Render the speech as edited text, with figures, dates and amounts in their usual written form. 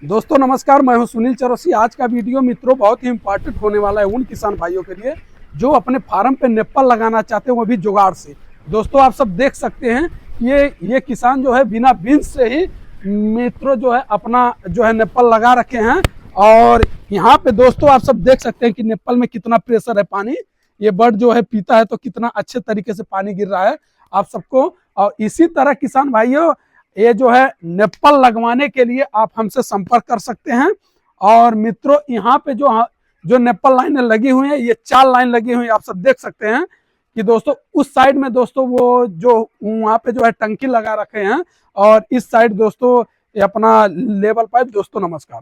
दोस्तों नमस्कार, मैं हूं सुनील चौरसी। आज का वीडियो मित्रों बहुत ही इंपॉर्टेंट होने वाला है उन किसान भाइयों के लिए जो अपने फार्म पे नेप्पल लगाना चाहते हैं, वो भी जुगाड़ से। दोस्तों आप सब देख सकते हैं ये किसान जो है बिना बीन्स से ही मित्रों जो है अपना जो है नेप्पल लगा रखे हैं। और यहाँ पे दोस्तों आप सब देख सकते हैं कि नेप्पल में कितना प्रेशर है पानी। ये बर्ड जो है पीता है तो कितना अच्छे तरीके से पानी गिर रहा है आप सबको। और इसी तरह किसान भाइयों ये जो है नेप्पल लगवाने के लिए आप हमसे संपर्क कर सकते हैं। और मित्रों यहाँ पे जो नेप्पल लाइनें लगी हुई हैं, ये 4 लाइन लगी हुई है, आप सब देख सकते हैं कि दोस्तों उस साइड में दोस्तों वो जो वहाँ पे जो है टंकी लगा रखे हैं, और इस साइड दोस्तों ये अपना लेवल पाइप। दोस्तों नमस्कार।